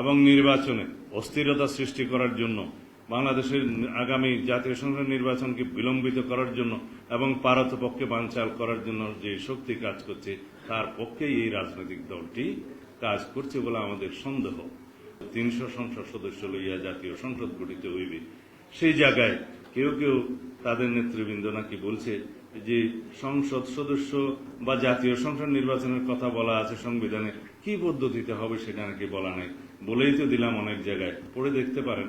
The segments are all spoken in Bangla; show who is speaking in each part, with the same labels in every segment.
Speaker 1: এবং নির্বাচনে অস্থিরতা সৃষ্টি করার জন্য, বাংলাদেশের আগামী জাতীয় সংসদ নির্বাচনকে বিলম্বিত করার জন্য এবং পারতপক্ষে বানচাল করার জন্য যে শক্তি কাজ করছে তার পক্ষেই এই রাজনৈতিক দলটি কাজ করছে বলে আমাদের সন্দেহ। 300 সংসদ সদস্য লইয়া জাতীয় সংসদ গঠিত হইবে, সেই জায়গায় কেউ কেউ তাদের নেতৃবৃন্দ নাকি বলছে যে সংসদ সদস্য বা জাতীয় সংসদ নির্বাচনের কথা বলা আছে সংবিধানে, কি পদ্ধতিতে হবে সেটা নাকি বলা নাই। বলেই তো দিলাম, অনেক জায়গায় পড়ে দেখতে পারেন।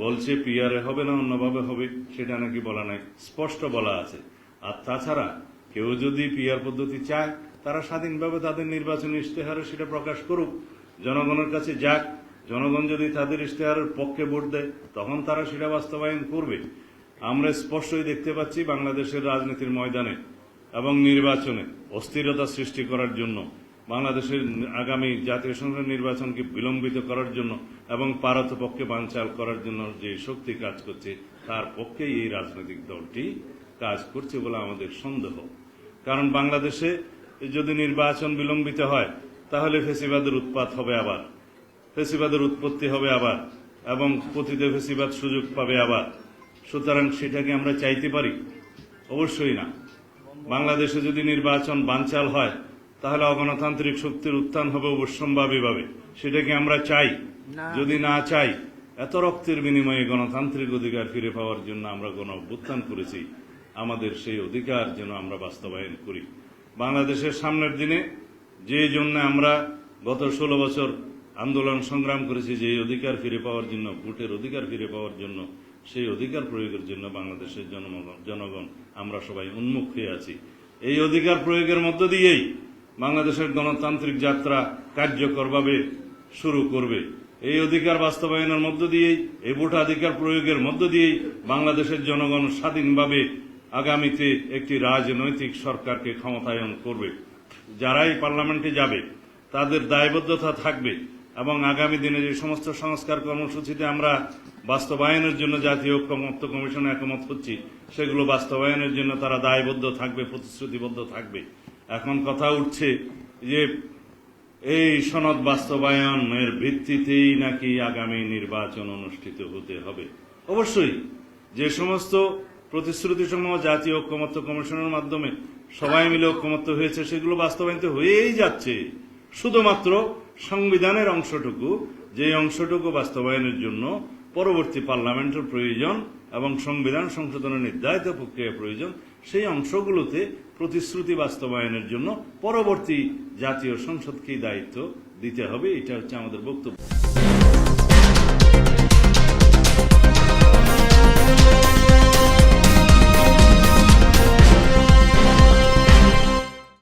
Speaker 1: বলছে পিআরে হবে না অন্যভাবে হবে, সেটা নাকি বলা নাই, স্পষ্ট বলা আছে। আর তাছাড়া কেউ যদি পিআর পদ্ধতি চায়, তারা স্বাধীনভাবে তাদের নির্বাচনী ইশতেহারে সেটা প্রকাশ করুক, জনগণের কাছে যাক। জনগণ যদি তাদের ইশতেহারের পক্ষে ভোট দেয়, তখন তারা সেটা বাস্তবায়ন করবে। আমরা স্পষ্টই দেখতে পাচ্ছি বাংলাদেশের রাজনীতির ময়দানে এবং নির্বাচনে অস্থিরতা সৃষ্টি করার জন্য, বাংলাদেশের আগামী জাতীয় সংসদ নির্বাচনকে বিলম্বিত করার জন্য এবং পারতপক্ষে বানচাল করার জন্য যে শক্তি কাজ করছে তার পক্ষেই এই রাজনৈতিক দলটি কাজ করছে বলে আমাদের সন্দেহ। কারণ বাংলাদেশে যদি নির্বাচন বিলম্বিত হয়, তাহলে ফ্যাসিবাদের উৎপাত হবে আবার, ফ্যাসিবাদের উৎপত্তি হবে আবার, এবং পতিত ফ্যাসিবাদ সুযোগ পাবে আবার। সুতরাং সেটাকে আমরা চাইতে পারি? অবশ্যই না। বাংলাদেশে যদি নির্বাচন বানচাল হয়, তাহলে অগণতান্ত্রিক শক্তির উত্থান হবে অবশ্যম্ভাবীভাবে। সেটাকে আমরা চাই? যদি না চাই, এত রক্তের বিনিময়ে গণতান্ত্রিক অধিকার ফিরে পাওয়ার জন্য আমরা গণ অভ্যুত্থান করেছি, আমাদের সেই অধিকার যেন আমরা বাস্তবায়ন করি। বাংলাদেশের সামনের দিনে যে জন্য আমরা গত 16 বছর আন্দোলন সংগ্রাম করেছি, যে অধিকার ফিরে পাওয়ার জন্য, ভোটের অধিকার ফিরে পাওয়ার জন্য, সেই অধিকার প্রয়োগের জন্য বাংলাদেশের জনগণ আমরা সবাই উন্মুখ হয়ে আছি। এই অধিকার প্রয়োগের মধ্য দিয়েই বাংলাদেশের গণতান্ত্রিক যাত্রা কার্যকরভাবে শুরু করবে। এই অধিকার বাস্তবায়নের মধ্য দিয়েই, এই ভোটাধিকার প্রয়োগের মধ্য দিয়েই বাংলাদেশের জনগণ স্বাধীনভাবে আগামীতে একটি রাজনৈতিক সরকারকে ক্ষমতায়ন করবে। যারাই পার্লামেন্টে যাবে তাদের দায়বদ্ধতা থাকবে, এবং আগামী দিনে যে সমস্ত সংস্কার কর্মসূচিতে আমরা বাস্তবায়নের জন্য জাতীয় ঐক্যমত্য কমিশনে একমত হচ্ছি, সেগুলো বাস্তবায়নের জন্য তারা দায়বদ্ধ থাকবে, প্রতিশ্রুতিবদ্ধ থাকবে। এখন কথা উঠছে যে এই সনদ বাস্তবায়নের ভিত্তিতেই নাকি আগামী নির্বাচন অনুষ্ঠিত হতে হবে। অবশ্যই যে সমস্ত প্রতিশ্রুতিসমূহ জাতীয় ঐক্যমত্য কমিশনের মাধ্যমে সবাই মিলে ঐক্যমত্য হয়েছে, সেগুলো বাস্তবায়িত হয়েই যাচ্ছে। শুধুমাত্র সংবিধানের অংশটুকু, যে অংশটুকু বাস্তবায়নের জন্য পরবর্তী পার্লামেন্টের প্রয়োজন এবং সংবিধান সংশোধনের নির্ধারিত প্রক্রিয়া প্রয়োজন, সেই অংশগুলোতে প্রতিশ্রুতি বাস্তবায়নের জন্য পরবর্তী জাতীয় সংসদকেই দায়িত্ব দিতে হবে। এটা হচ্ছে আমাদের বক্তব্য।